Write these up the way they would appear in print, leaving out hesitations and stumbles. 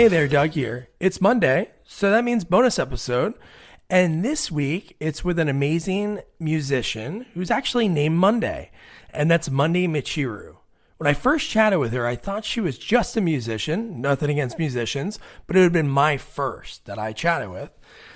Hey there, Doug here. It's Monday, so that means bonus episode. And this week, it's with an amazing musician who's actually named Monday, and that's Monday Michiru. When I first chatted with her, I thought she was just a musician, nothing against musicians, but it had been my first that I chatted with.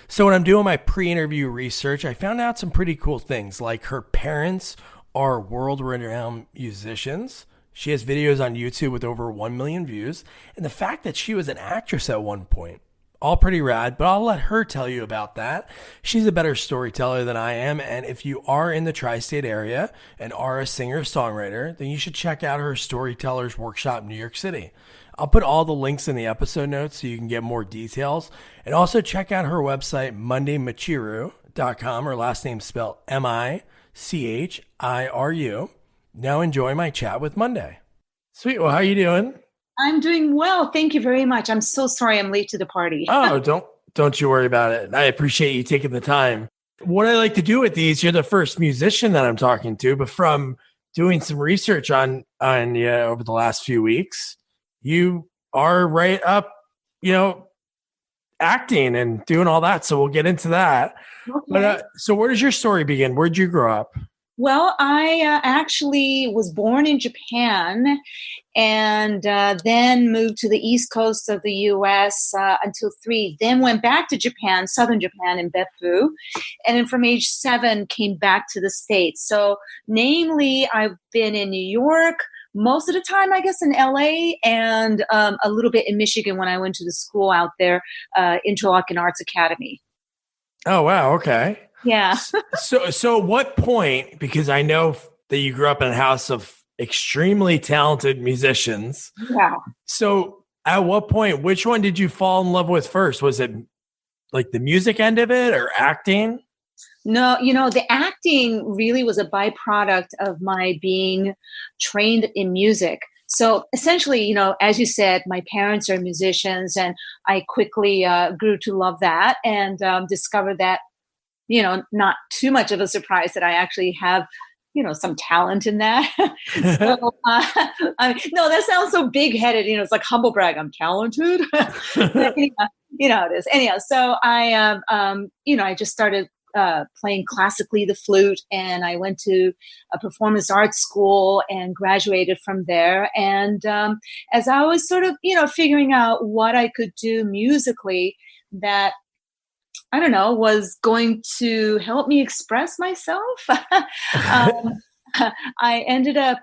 So when I'm doing my pre-interview research, I found out some pretty cool things, like her parents are world-renowned musicians. She has videos on YouTube with over 1 million views, and the fact that she was an actress at one point. All pretty rad, but I'll let her tell you about that. She's a better storyteller than I am, and if you are in the tri-state area and are a singer-songwriter, then you should check out her Storytellers Workshop in New York City. I'll put all the links in the episode notes so you can get more details, and also check out her website, mondaymichiru.com. Her last name spelled Michiru. Now enjoy my chat with Monday. Sweet. Well, how you doing? I'm doing well. Thank you very much. I'm so sorry I'm late to the party. Oh, don't you worry about it. I appreciate you taking the time. What I like to do with these, you're the first musician that I'm talking to, but from doing some research on you over the last few weeks, you are right up, acting and doing all that. So we'll get into that. Okay. But so where does your story begin? Where'd you grow up? Well, I actually was born in Japan and then moved to the East Coast of the U.S. Until 3, then went back to Japan, southern Japan in Beppu, and then from age 7 came back to the States. So namely, I've been in New York, most of the time, I guess, in L.A., and a little bit in Michigan when I went to the school out there, Interlochen Arts Academy. Oh, wow. Okay. Yeah. So what point, because I know that you grew up in a house of extremely talented musicians. Yeah. So at what point, which one did you fall in love with first? Was it like the music end of it or acting? No, the acting really was a byproduct of my being trained in music. So essentially, as you said, my parents are musicians, and I quickly grew to love that and discovered that, not too much of a surprise that I actually have, some talent in that. So, no, that sounds so big-headed. It's like humble brag. I'm talented. It is. Anyhow, so I just started playing classically the flute, and I went to a performance arts school and graduated from there. And as I was sort of, figuring out what I could do musically that, I don't know, was going to help me express myself. I ended up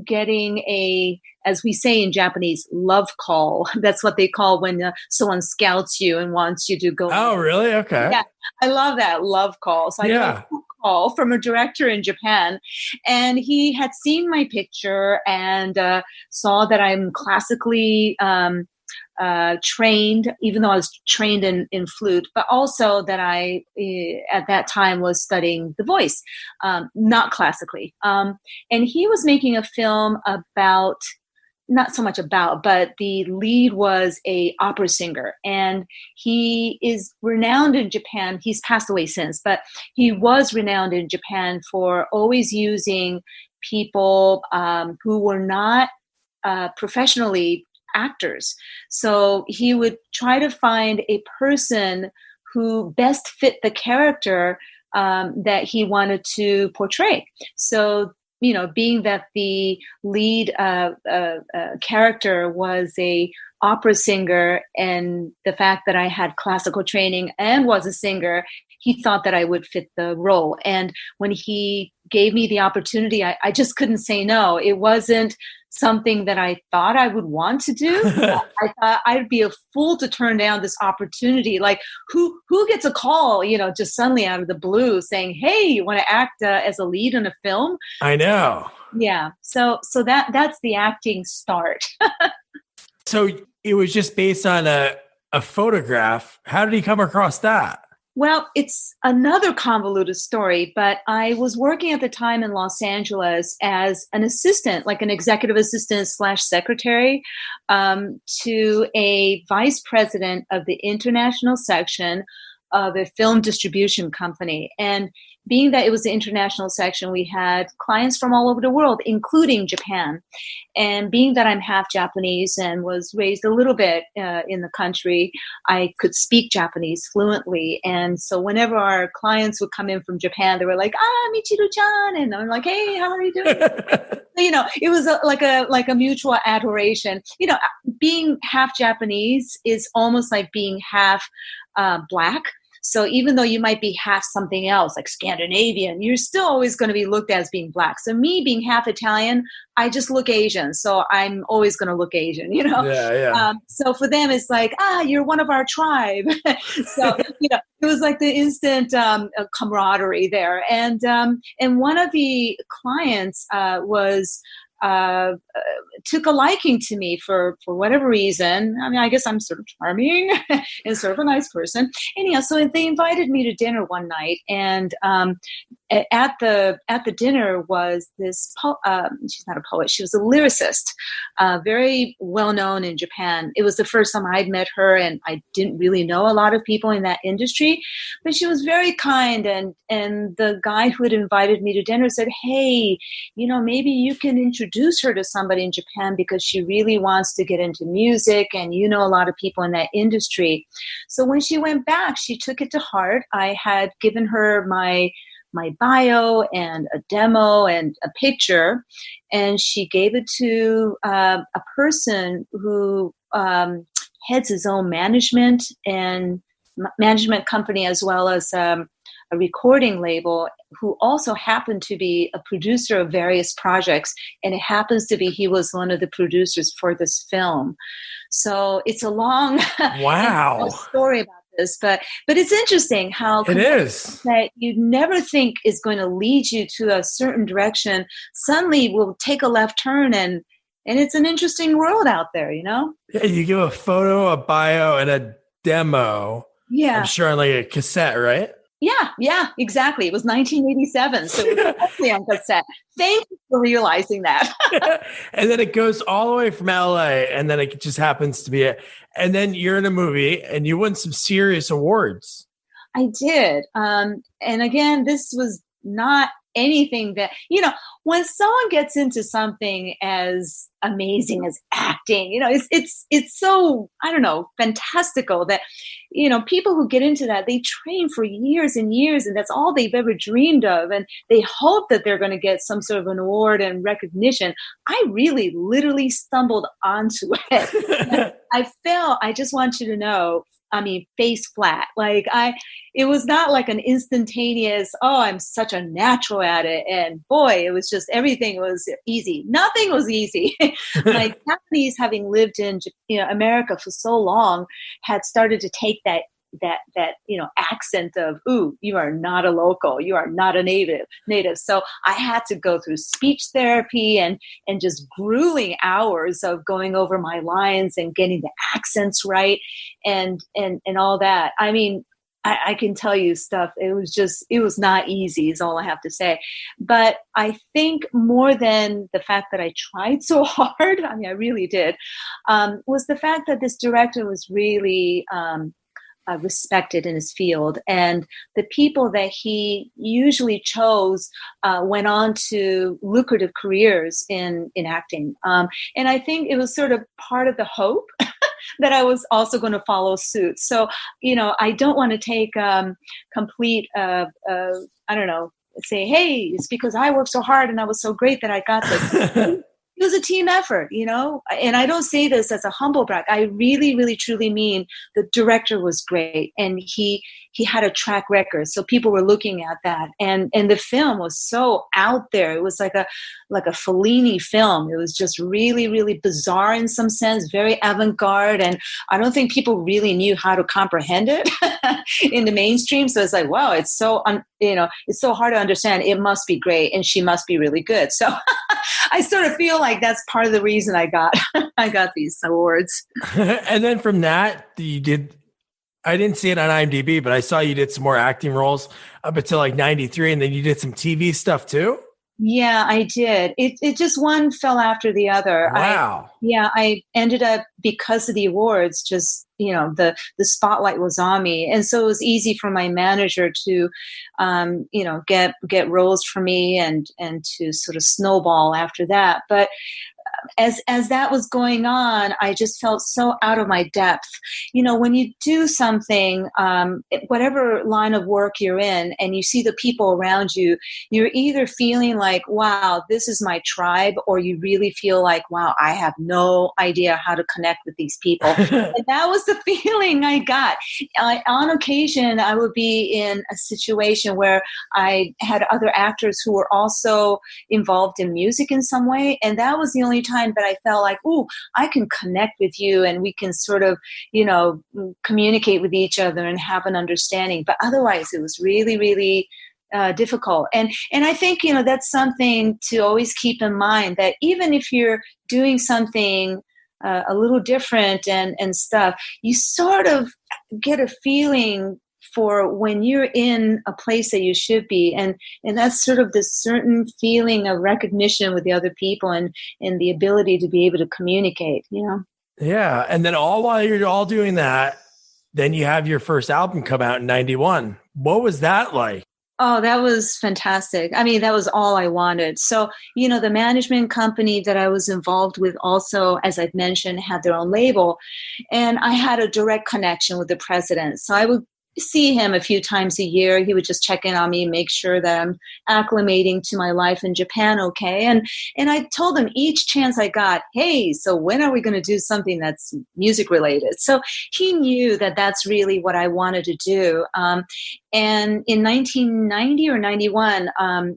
getting as we say in Japanese, love call. That's what they call when someone scouts you and wants you to go. Oh, really? Okay. Yeah, I love that, love call. So I got a call from a director in Japan, and he had seen my picture and saw that I'm classically trained, even though I was trained in flute, but also that I, at that time, was studying the voice, not classically. And he was making a film about, not so much about, but the lead was a opera singer, and he is renowned in Japan. He's passed away since, but he was renowned in Japan for always using people who were not professionally actors. So he would try to find a person who best fit the character that he wanted to portray. So, being that the lead character was a opera singer, and the fact that I had classical training and was a singer, he thought that I would fit the role. And when he gave me the opportunity, I just couldn't say no. It wasn't something that I thought I would want to do. I thought I'd be a fool to turn down this opportunity. Like who gets a call, just suddenly out of the blue saying, "Hey, you want to act as a lead in a film?" I know. Yeah. So that's the acting start. So it was just based on a photograph. How did he come across that? Well, it's another convoluted story, but I was working at the time in Los Angeles as an assistant, like an executive assistant / secretary, to a vice president of the international section of a film distribution company. And being that it was the international section, we had clients from all over the world, including Japan. And being that I'm half Japanese and was raised a little bit in the country, I could speak Japanese fluently. And so whenever our clients would come in from Japan, they were like, Michiru-chan. And I'm like, hey, how are you doing? It was like a mutual adoration. Being half Japanese is almost like being half Black. So even though you might be half something else, like Scandinavian, you're still always going to be looked at as being Black. So me being half Italian, I just look Asian. So I'm always going to look Asian, Yeah. So for them, it's like, you're one of our tribe. So, it was like the instant camaraderie there. And one of the clients took a liking to me for whatever reason. I mean, I guess I'm sort of charming and sort of a nice person. Anyhow, so they invited me to dinner one night, and at the dinner was this. She's not a poet; she was a lyricist, very well known in Japan. It was the first time I'd met her, and I didn't really know a lot of people in that industry, but she was very kind. And the guy who had invited me to dinner said, "Hey, maybe you can introduce her to somebody in Japan because she really wants to get into music, and a lot of people in that industry." So when she went back, she took it to heart. I had given her my bio and a demo and a picture, and she gave it to a person who heads his own management company, as well as a recording label, who also happened to be a producer of various projects. And it happens to be he was one of the producers for this film. So it's a long wow story about this, but it's interesting how it is that you never think is going to lead you to a certain direction suddenly will take a left turn, and it's an interesting world out there, Yeah, you give a photo, a bio, and a demo. Yeah. I'm sure on like a cassette, right? Yeah, exactly. It was 1987, so it was definitely on cassette. Thank you for realizing that. And then it goes all the way from LA, and then it just happens to be it. And then you're in a movie, and you won some serious awards. I did. And again, this was not anything that, when someone gets into something as amazing as acting, it's so, I don't know, fantastical that, people who get into that, they train for years and years, and that's all they've ever dreamed of. And they hope that they're going to get some sort of an award and recognition. I really literally stumbled onto it. I fell. I just want you to know, face flat. It was not like an instantaneous, I'm such a natural at it. And boy, it was just, everything was easy. Nothing was easy. My Japanese, having lived in America for so long, had started to take that accent of, ooh, you are not a local, you are not a native. So I had to go through speech therapy and just grueling hours of going over my lines and getting the accents right and all that. I can tell you stuff. It was not easy is all I have to say. But I think more than the fact that I tried so hard, I really did, was the fact that this director was really respected in his field, and the people that he usually chose went on to lucrative careers in acting. And I think it was sort of part of the hope that I was also going to follow suit. So, I don't want to take complete, I don't know, say, hey, it's because I worked so hard and I was so great that I got this. It was a team effort, and I don't say this as a humble brag. I really, really, truly mean the director was great, and he had a track record. So people were looking at that, and the film was so out there. It was like a Fellini film. It was just really, really bizarre in some sense, very avant-garde, and I don't think people really knew how to comprehend it in the mainstream. So it's like, wow, it's so it's so hard to understand. It must be great, and she must be really good. So I sort of feel like that's part of the reason I got these awards. And then from that, I didn't see it on IMDb, but I saw you did some more acting roles up until like 93, and then you did some TV stuff too? Yeah, I did. It just one fell after the other. Wow. I ended up, because of the awards, just the spotlight was on me. And so it was easy for my manager to, get roles for me and to sort of snowball after that. But as that was going on, I just felt so out of my depth. When you do something, whatever line of work you're in, and you see the people around you, you're either feeling like, wow, this is my tribe, or you really feel like, wow, I have no idea how to connect with these people. And that was the feeling I got. On occasion, I would be in a situation where I had other actors who were also involved in music in some way, and that was the only time that I felt like, ooh, I can connect with you and we can sort of, communicate with each other and have an understanding. But otherwise, it was really, really difficult. And I think, that's something to always keep in mind, that even if you're doing something a little different and stuff, you sort of get a feeling for when you're in a place that you should be. And that's sort of this certain feeling of recognition with the other people and the ability to be able to communicate, Yeah. And then while you're all doing that, then you have your first album come out in 91. What was that like? Oh, that was fantastic. I mean, that was all I wanted. So, the management company that I was involved with also, as I've mentioned, had their own label. And I had a direct connection with the president. So I would see him a few times a year. He would just check in on me, make sure that I'm acclimating to my life in Japan okay. And I told him each chance I got, hey, so when are we going to do something that's music related? So he knew that that's really what I wanted to do. And in 1990 or 91,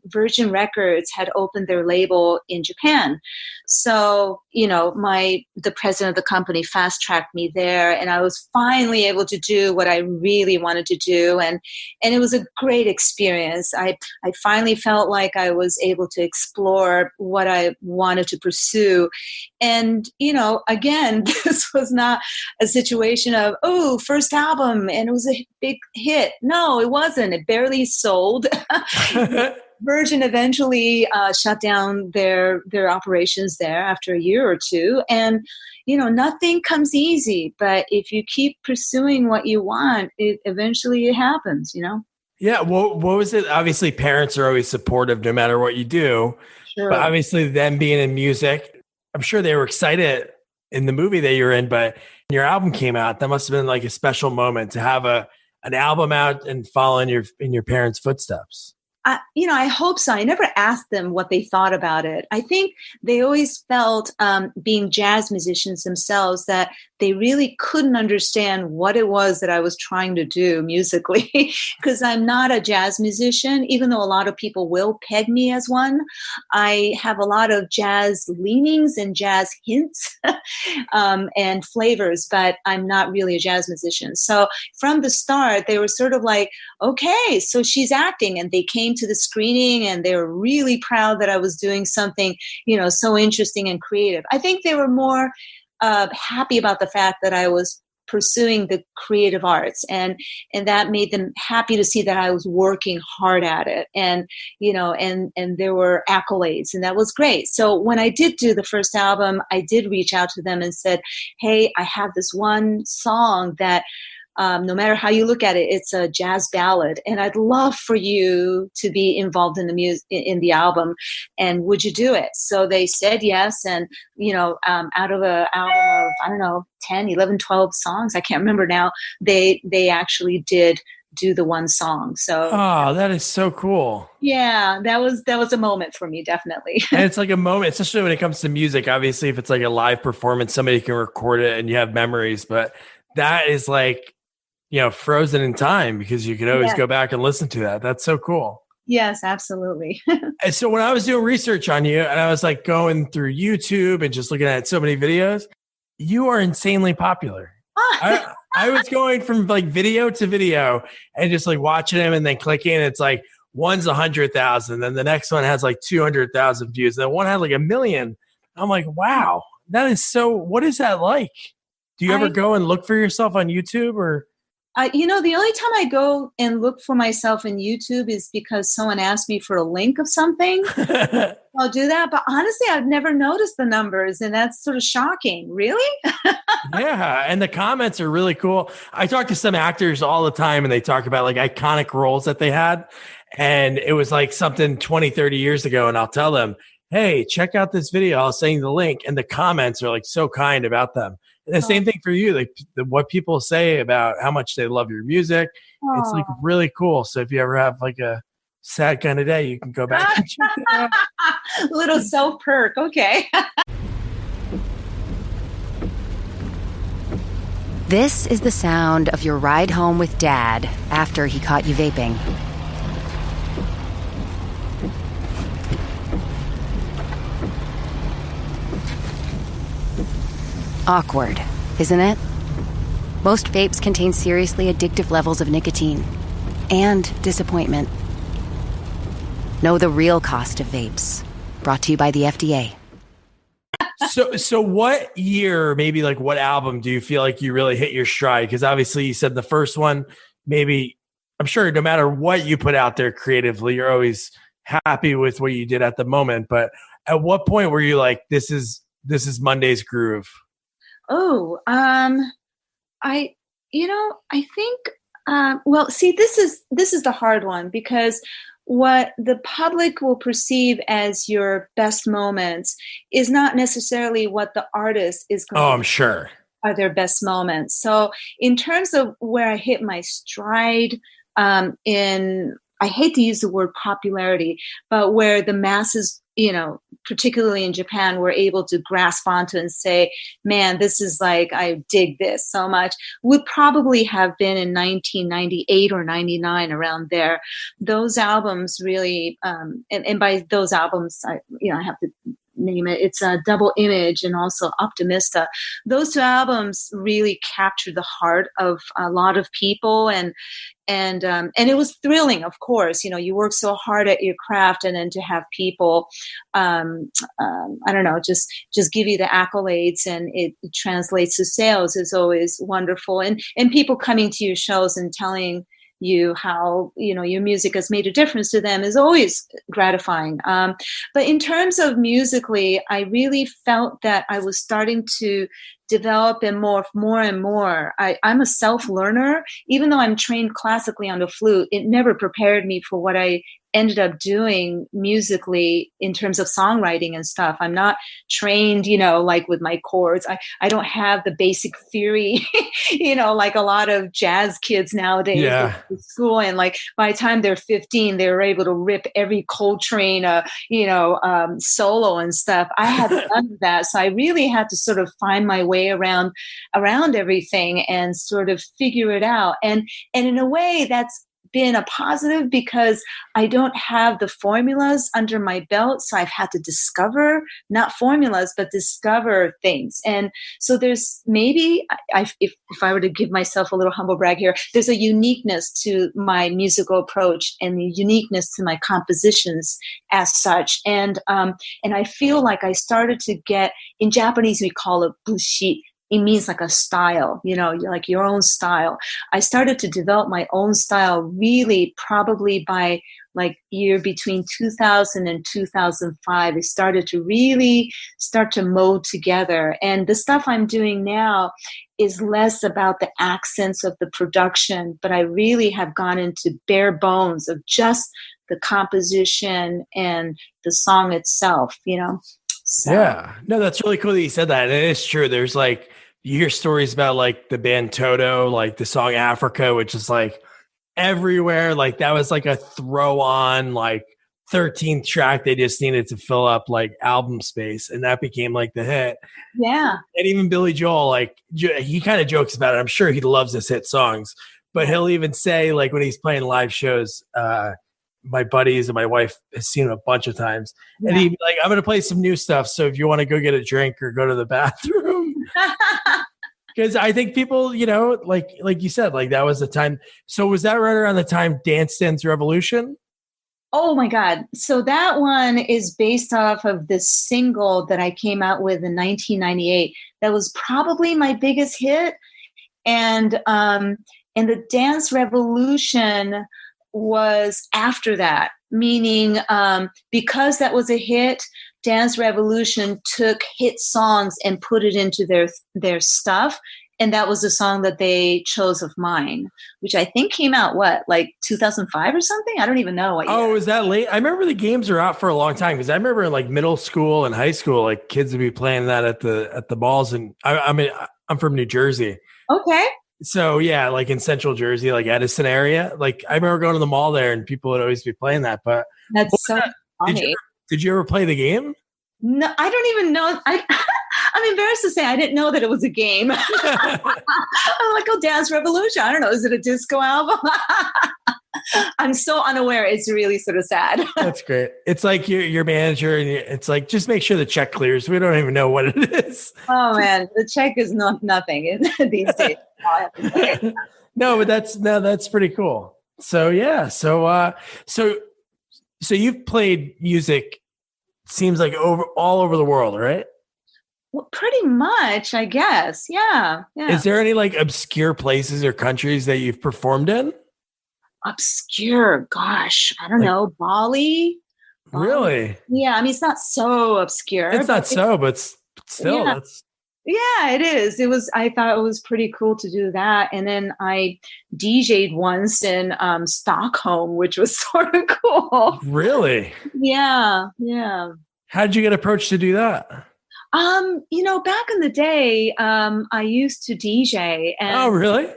Virgin Records had opened their label in Japan. So, the president of the company fast-tracked me there, and I was finally able to do what I really wanted to do. And it was a great experience. I finally felt like I was able to explore what I wanted to pursue. And, again, this was not a situation of, oh, first album, and it was a big hit. No, it wasn't. It barely sold. Virgin eventually shut down their operations there after a year or two. And, nothing comes easy. But if you keep pursuing what you want, eventually it happens, Yeah. What was it? Obviously, parents are always supportive no matter what you do. Sure. But obviously, them being in music, I'm sure they were excited in the movie that you're in. But when your album came out, that must have been like a special moment to have an album out and follow in your parents' footsteps. I hope so. I never asked them what they thought about it. I think they always felt, being jazz musicians themselves, that they really couldn't understand what it was that I was trying to do musically, because I'm not a jazz musician, even though a lot of people will peg me as one. I have a lot of jazz leanings and jazz hints and flavors, but I'm not really a jazz musician. So from the start, they were sort of like, okay, so she's acting. And they came to the screening and they were really proud that I was doing something, so interesting and creative. I think they were more happy about the fact that I was pursuing the creative arts, and that made them happy to see that I was working hard at it, and and there were accolades, and that was great. So when I did do the first album, I did reach out to them and said, hey, I have this one song that no matter how you look at it, it's a jazz ballad, and I'd love for you to be involved in the in the album. And would you do it? So they said yes. And, out of an album of, I don't know, 10, 11, 12 songs, I can't remember now, they actually did do the one song. So, oh, that is so cool. Yeah, that was a moment for me, definitely. And it's like a moment, especially when it comes to music. Obviously, if it's like a live performance, somebody can record it and you have memories, but that is like, frozen in time, because you can always go back and listen to that. That's so cool. Yes, absolutely. And so when I was doing research on you and I was like going through YouTube and just looking at so many videos, you are insanely popular. I was going from like video to video and just like watching them and then clicking. It's like one's 100,000, then the next one has like 200,000 views, and then one had like 1 million. I'm like, wow, that is so. What is that like? Do you ever go and look for yourself on YouTube or? The only time I go and look for myself in YouTube is because someone asked me for a link of something. I'll do that. But honestly, I've never noticed the numbers, and that's sort of shocking. Really? Yeah. And the comments are really cool. I talk to some actors all the time and they talk about like iconic roles that they had. And it was like something 20, 30 years ago. And I'll tell them, hey, check out this video. I'll send you the link. And the comments are like so kind about them. And the same thing for you, like what people say about how much they love your music. It's like really cool. So if you ever have like a sad kind of day, you can go back and check it out. Little self perk. Okay. This is the sound of your ride home with Dad after he caught you vaping. Awkward, isn't it? Most vapes contain seriously addictive levels of nicotine and disappointment. Know the real cost of vapes. Brought to you by the FDA. So what year, maybe like what album do you feel like you really hit your stride? Because obviously you said the first one, maybe I'm sure no matter what you put out there creatively, you're always happy with what you did at the moment. But at what point were you like, this is Monday's groove? Oh, I think, see, this is the hard one, because what the public will perceive as your best moments is not necessarily what the artist is going I'm sure are their best moments. So in terms of where I hit my stride, I hate to use the word popularity, but where the masses, particularly in Japan, were able to grasp onto and say, man, this is like, I dig this so much, would probably have been in 1998 or 99, around there. Those albums really, and by those albums, I have to name it. It's a Double Image and also Optimista. Those two albums really captured the heart of a lot of people, and it was thrilling. Of course, you work so hard at your craft, and then to have people, I don't know, just give you the accolades, and it translates to sales is always wonderful. And people coming to your shows and telling you how your music has made a difference to them is always gratifying. But in terms of musically, I really felt that I was starting to develop and morph more and more. I'm a self-learner. Even though I'm trained classically on the flute, it never prepared me for what I ended up doing musically in terms of songwriting and stuff. I'm not trained, like with my chords. I don't have the basic theory, like a lot of jazz kids nowadays at school. And like by the time they're 15, they were able to rip every Coltrane, solo and stuff. I had none of that. So I really had to sort of find my way around everything and sort of figure it out. And in a way, that's been a positive, because I don't have the formulas under my belt. So I've had to discover, not formulas, but discover things. And so there's maybe, if I were to give myself a little humble brag here, there's a uniqueness to my musical approach and the uniqueness to my compositions as such. And I feel like I started to get, in Japanese, we call it bushi. It means like a style, like your own style. I started to develop my own style really probably by like year between 2000 and 2005. It started to really start to mold together. And the stuff I'm doing now is less about the accents of the production, but I really have gone into bare bones of just the composition and the song itself, So. Yeah, no, that's really cool that you said that. And it is true. There's like, you hear stories about like the band Toto, like the song Africa, which is like everywhere. Like that was like a throw on, like 13th track. They just needed to fill up like album space. And that became like the hit. Yeah. And even Billy Joel, like he kind of jokes about it. I'm sure he loves his hit songs, but he'll even say like when he's playing live shows, my buddies and my wife has seen him a bunch of times, and he'd be like, I'm going to play some new stuff. So if you want to go get a drink or go to the bathroom, because I think people, like you said, like that was the time. So was that right around the time Dance Dance Revolution? Oh my God. So that one is based off of this single that I came out with in 1998. That was probably my biggest hit. And And the dance revolution was after that, meaning because that was a hit, Dance Revolution took hit songs and put it into their stuff. And that was the song that they chose of mine, which I think came out, like 2005 or something? I don't even know what year. Oh, is that late? I remember the games were out for a long time because I remember in like middle school and high school, like kids would be playing that at the balls. And I mean, I'm from New Jersey. Okay. So yeah, like in central Jersey, like Edison area, like I remember going to the mall there and people would always be playing that. But that's so funny. Did you ever play the game? No, I don't even know. I'm embarrassed to say I didn't know that it was a game. I'm like, oh, Dance Revolution. I don't know. Is it a disco album? I'm so unaware. It's really sort of sad. That's great. It's like your manager, and it's like, just make sure the check clears. We don't even know what it is. Oh man, the check is nothing these days. No, but that's pretty cool. So yeah, so you've played music. Seems like all over the world, right? Well, pretty much, I guess. Yeah. Is there any like obscure places or countries that you've performed in? Obscure, gosh, I don't know. Bali. Really? Yeah, I mean, it's not so obscure. But still, yeah. that's. Yeah, it is. I thought it was pretty cool to do that. And then I DJ'd once in Stockholm, which was sort of cool. Really? Yeah. How did you get approached to do that? Back in the day, I used to DJ. And oh, really?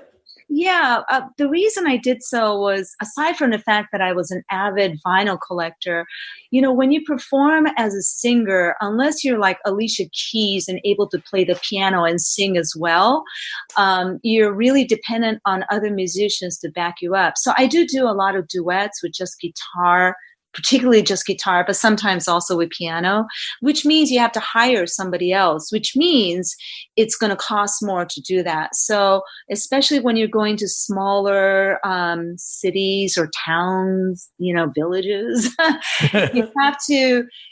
Yeah. The reason I did so was, aside from the fact that I was an avid vinyl collector, when you perform as a singer, unless you're like Alicia Keys and able to play the piano and sing as well, you're really dependent on other musicians to back you up. So I do a lot of duets with just guitar, particularly just guitar, but sometimes also with piano, which means you have to hire somebody else, which means it's going to cost more to do that. So especially when you're going to smaller cities or towns, villages,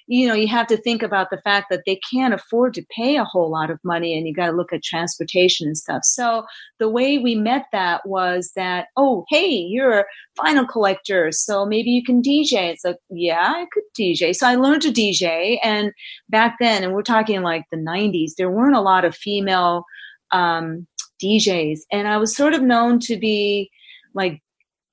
you have to think about the fact that they can't afford to pay a whole lot of money, and you got to look at transportation and stuff. So the way we met that was that, oh, hey, you're a vinyl collector, so maybe you can DJ. It's like, yeah, I could DJ. So I learned to DJ, and back then, and we're talking like the 90s, there weren't a lot of female DJs, and I was sort of known to be like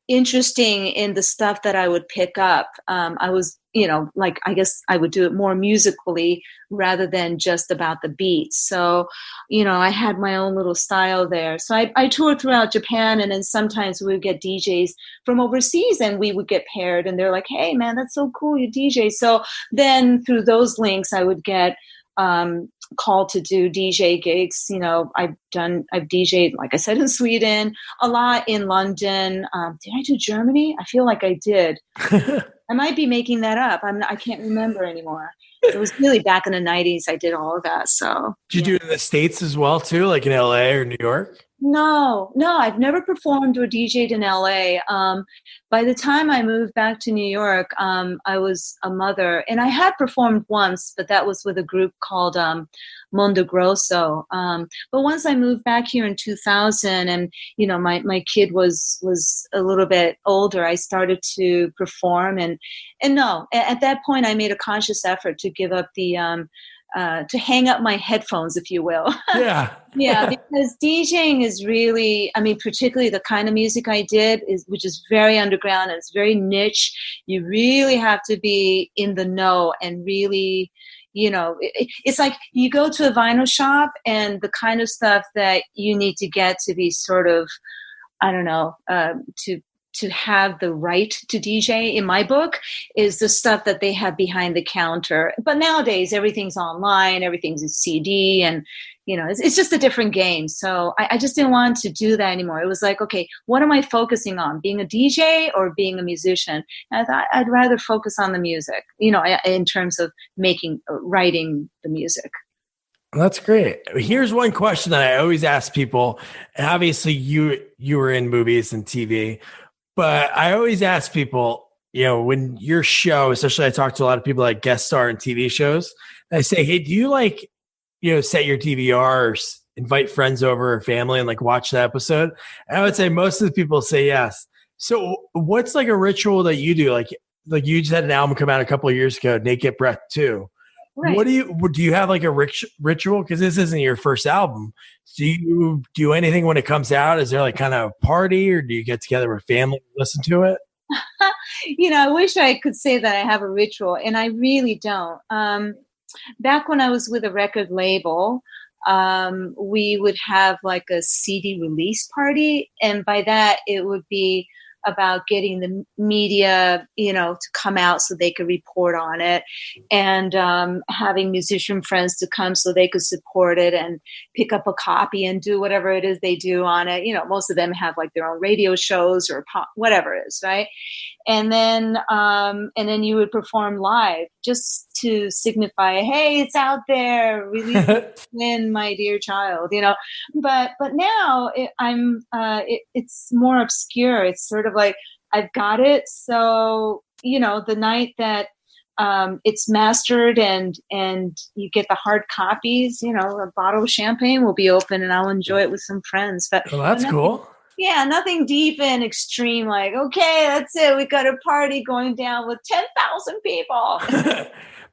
interesting in the stuff that I would pick up. I was, I guess I would do it more musically rather than just about the beats. So, I had my own little style there. So I toured throughout Japan, and then sometimes we would get DJs from overseas and we would get paired, and they're like, hey man, that's so cool, you DJ. So then through those links, I would get called to do DJ gigs. I've DJed, like I said, in Sweden, a lot in London. Did I do Germany? I feel like I did. I might be making that up. I can't remember anymore. It was really back in the 90s. I did all of that. So did you do it in the States as well too, like in LA or New York? No, I've never performed or DJ'd in LA. By the time I moved back to New York, I was a mother, and I had performed once, but that was with a group called Mondo Grosso. But once I moved back here in 2000, and my kid was a little bit older, I started to perform, and no, at that point, I made a conscious effort to give up the to hang up my headphones, if you will. Yeah. Yeah, because DJing is really, particularly the kind of music I did, which is very underground and it's very niche. You really have to be in the know and really, it's like you go to a vinyl shop and the kind of stuff that you need to get to be sort of, I don't know, to have the right to DJ, in my book, is the stuff that they have behind the counter. But nowadays, everything's online, everything's a CD, and, it's just a different game. So I just didn't want to do that anymore. It was like, okay, what am I focusing on? Being a DJ or being a musician? And I thought I'd rather focus on the music, in terms of writing the music. That's great. Here's one question that I always ask people. And obviously you were in movies and TV, but I always ask people, when your show, especially I talk to a lot of people that guest star in TV shows, I say, hey, do you set your DVRs invite friends over or family and like watch the episode? And I would say most of the people say yes. So what's like a ritual that you do? Like you just had an album come out a couple of years ago, Naked Breath 2. Right. What do you have like a ritual? Because this isn't your first album. Do you do anything when it comes out? Is there like kind of a party, or do you get together with family and listen to it? I wish I could say that I have a ritual, and I really don't. Back when I was with a record label, we would have like a CD release party. And by that, it would be about getting the media, to come out so they could report on it, and having musician friends to come so they could support it and pick up a copy and do whatever it is they do on it. Most of them have like their own radio shows or whatever it is, right? And then you would perform live just to signify, hey, it's out there, release in my dear child, But now it's more obscure. It's sort of like, I've got it. So, the night that it's mastered and you get the hard copies, a bottle of champagne will be open and I'll enjoy it with some friends. But well, that's cool. Yeah, nothing deep and extreme like, okay, that's it. We got a party going down with 10,000 people.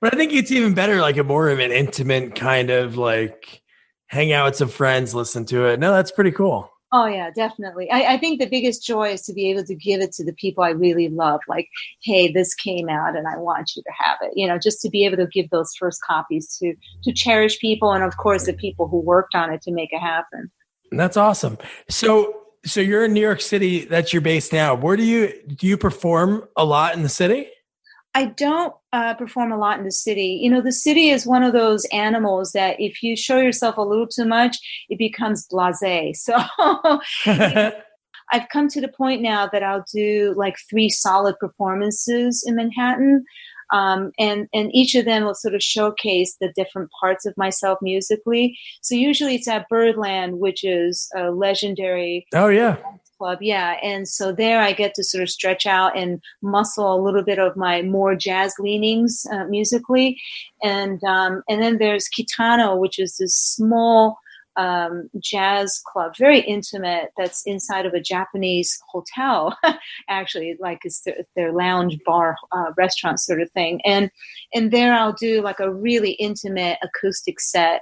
But I think it's even better, like a more of an intimate kind of like hang out with some friends, listen to it. No, that's pretty cool. Oh, yeah, definitely. I think the biggest joy is to be able to give it to the people I really love. Like, hey, this came out and I want you to have it. Just to be able to give those first copies to cherish people. And of course, the people who worked on it to make it happen. That's awesome. So you're in New York City. That's your base now. Where do you perform a lot in the city? I don't perform a lot in the city. The city is one of those animals that if you show yourself a little too much, it becomes blasé. So I've come to the point now that I'll do like 3 solid performances in Manhattan. And each of them will sort of showcase the different parts of myself musically. So usually it's at Birdland, which is a legendary club. Yeah. And so there I get to sort of stretch out and muscle a little bit of my more jazz leanings musically. And then there's Kitano, which is this small jazz club, very intimate, that's inside of a Japanese hotel, actually, like it's their lounge bar restaurant sort of thing. And there I'll do like a really intimate acoustic set.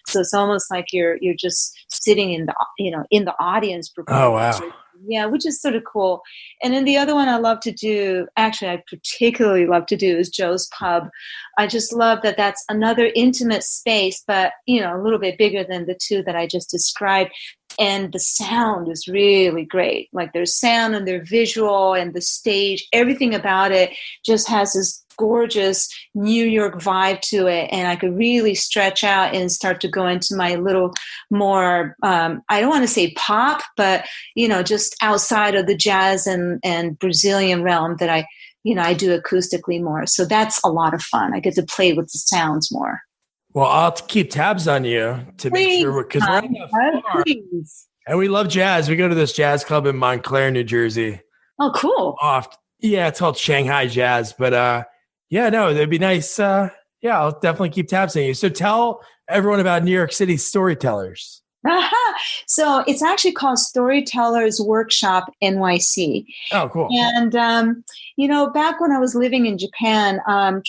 So it's almost like you're just sitting in the audience. Oh, wow. Yeah, which is sort of cool. And then the other one I particularly love to do is Joe's Pub. I just love that that's another intimate space, but, a little bit bigger than the 2 that I just described. And the sound is really great. Like there's sound and their visual and the stage, everything about it just has this gorgeous New York vibe to it. And I could really stretch out and start to go into my little more, I don't want to say pop, but, just outside of the jazz and Brazilian realm that I do acoustically more. So that's a lot of fun. I get to play with the sounds more. Well, I'll keep tabs on you to make sure, because we're not far. And we love jazz. We go to this jazz club in Montclair, New Jersey. Oh, cool. Yeah, it's called Shanghai Jazz. But it'd be nice. I'll definitely keep tabs on you. So tell everyone about New York City Storytellers. So it's actually called Storytellers Workshop NYC. Oh, cool. And, back when I was living in Japan,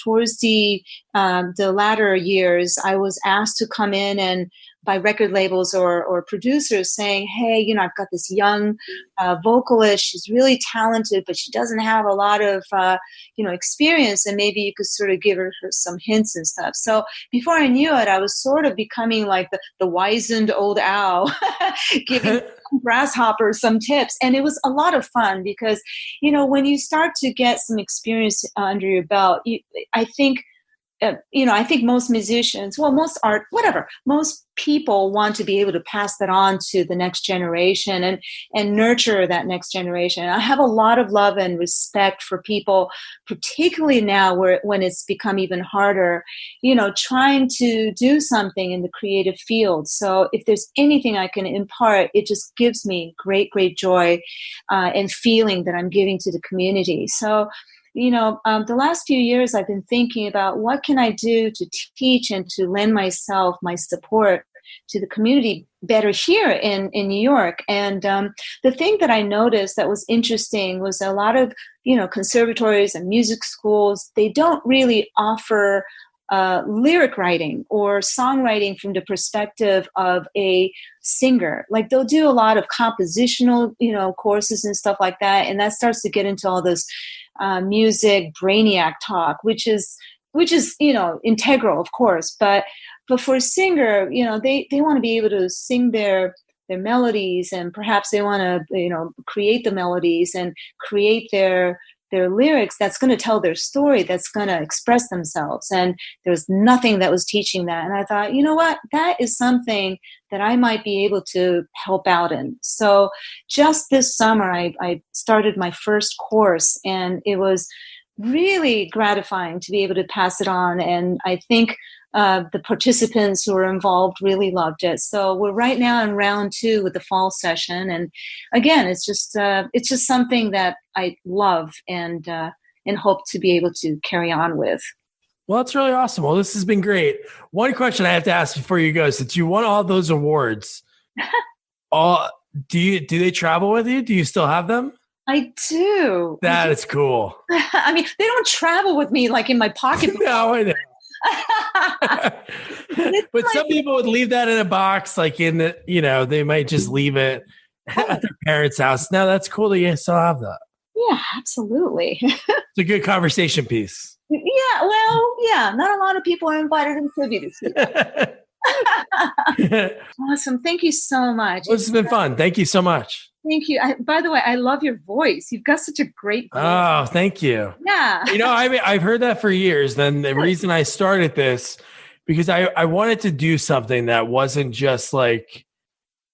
towards the latter years, I was asked to come in and by record labels or producers saying, hey, I've got this young vocalist. She's really talented, but she doesn't have a lot of, experience. And maybe you could sort of give her some hints and stuff. So before I knew it, I was sort of becoming like the wizened old owl, giving grasshoppers some tips. And it was a lot of fun because, when you start to get some experience under your belt, I think most musicians, most people want to be able to pass that on to the next generation and nurture that next generation. And I have a lot of love and respect for people, particularly now when it's become even harder, trying to do something in the creative field. So if there's anything I can impart, it just gives me great, great joy and feeling that I'm giving to the community. So the last few years I've been thinking about what can I do to teach and to lend myself my support to the community better here in New York. And the thing that I noticed that was interesting was a lot of, conservatories and music schools, they don't really offer lyric writing or songwriting from the perspective of a singer. Like they'll do a lot of compositional, courses and stuff like that. And that starts to get into all this music brainiac talk, which is, integral, of course. But for a singer, they want to be able to sing their melodies, and perhaps they want to, create the melodies and create their lyrics that's going to tell their story, that's going to express themselves. And there's nothing that was teaching that. And I thought, you know what, that is something that I might be able to help out in. So just this summer, I started my first course, and it was really gratifying to be able to pass it on. And I think the participants who were involved really loved it. So we're right now in round 2 with the fall session. And again, it's just something that I love and hope to be able to carry on with. Well, that's really awesome. Well, this has been great. One question I have to ask before you go, since you won all those awards, do they travel with you? Do you still have them? I do. That is cool. I mean, they don't travel with me like in my pocket. No, I know. But some people would leave that in a box, like in the, they might just leave it at their parents' house. No, that's cool that you still have that. Yeah, absolutely. It's a good conversation piece. Yeah, well, yeah, not a lot of people are invited in tribute to see that. Awesome. Thank you so much. Well, this has been fun. Thank you so much. Thank you. By the way, I love your voice. You've got such a great voice. Oh, thank you. Yeah. I've heard that for years. Then the reason I started this, because I wanted to do something that wasn't just like,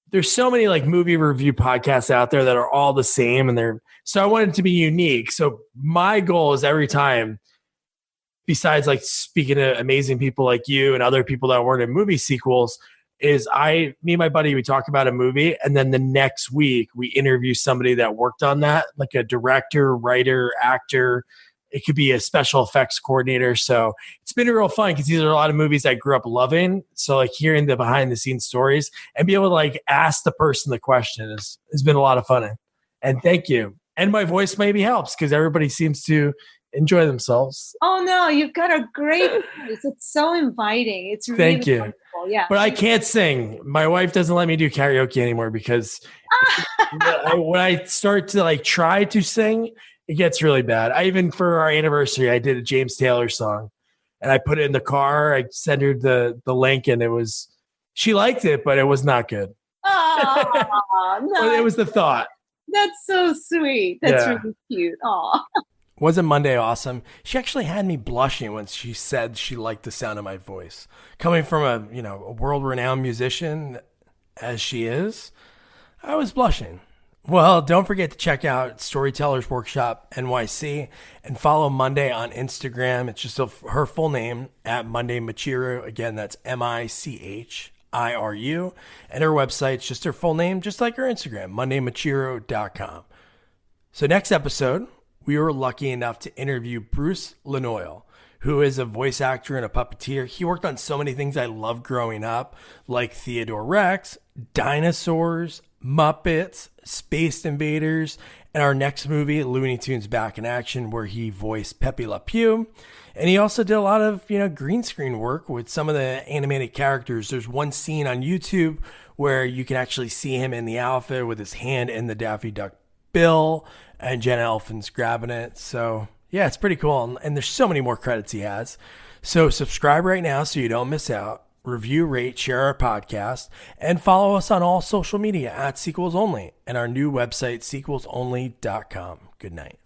there's so many like movie review podcasts out there that are all the same. So I wanted it to be unique. So my goal is every time, besides like speaking to amazing people like you and other people that weren't in movie sequels, is me and my buddy, we talk about a movie, and then the next week we interview somebody that worked on that, like a director, writer, actor. It could be a special effects coordinator. So it's been real fun because these are a lot of movies I grew up loving. So like hearing the behind the scenes stories and be able to like ask the person the question has been a lot of fun. And thank you. And my voice maybe helps because everybody seems to enjoy themselves. Oh no, you've got a great voice. It's so inviting. It's really thank you. wonderful. Yeah. But I can't sing. My wife doesn't let me do karaoke anymore because when I start to like try to sing, it gets really bad. I even for our anniversary, I did a James Taylor song and I put it in the car. I sent her the link and she liked it, but it was not good. Oh, no. It was the thought. That's so sweet. That's really cute. Aw. Wasn't Monday awesome? She actually had me blushing when she said she liked the sound of my voice. Coming from a world-renowned musician as she is, I was blushing. Well, don't forget to check out Storytellers Workshop NYC and follow Monday on Instagram. It's just her full name at Monday Michiru. Again, that's MICHIRU. And her website's just her full name, just like her Instagram, mondaymichiru.com. So next episode, we were lucky enough to interview Bruce Lanoil, who is a voice actor and a puppeteer. He worked on so many things I loved growing up, like Theodore Rex, Dinosaurs, Muppets, Space Invaders, and our next movie, Looney Tunes Back in Action, where he voiced Pepe Le Pew. And he also did a lot of, green screen work with some of the animated characters. There's one scene on YouTube where you can actually see him in the outfit with his hand in the Daffy Duck bill and Jenna Elfman's grabbing it. So yeah, it's pretty cool. And there's so many more credits he has. So subscribe right now so you don't miss out. Review, rate, share our podcast, and follow us on all social media at Sequels Only and our new website, sequelsonly.com. Good night.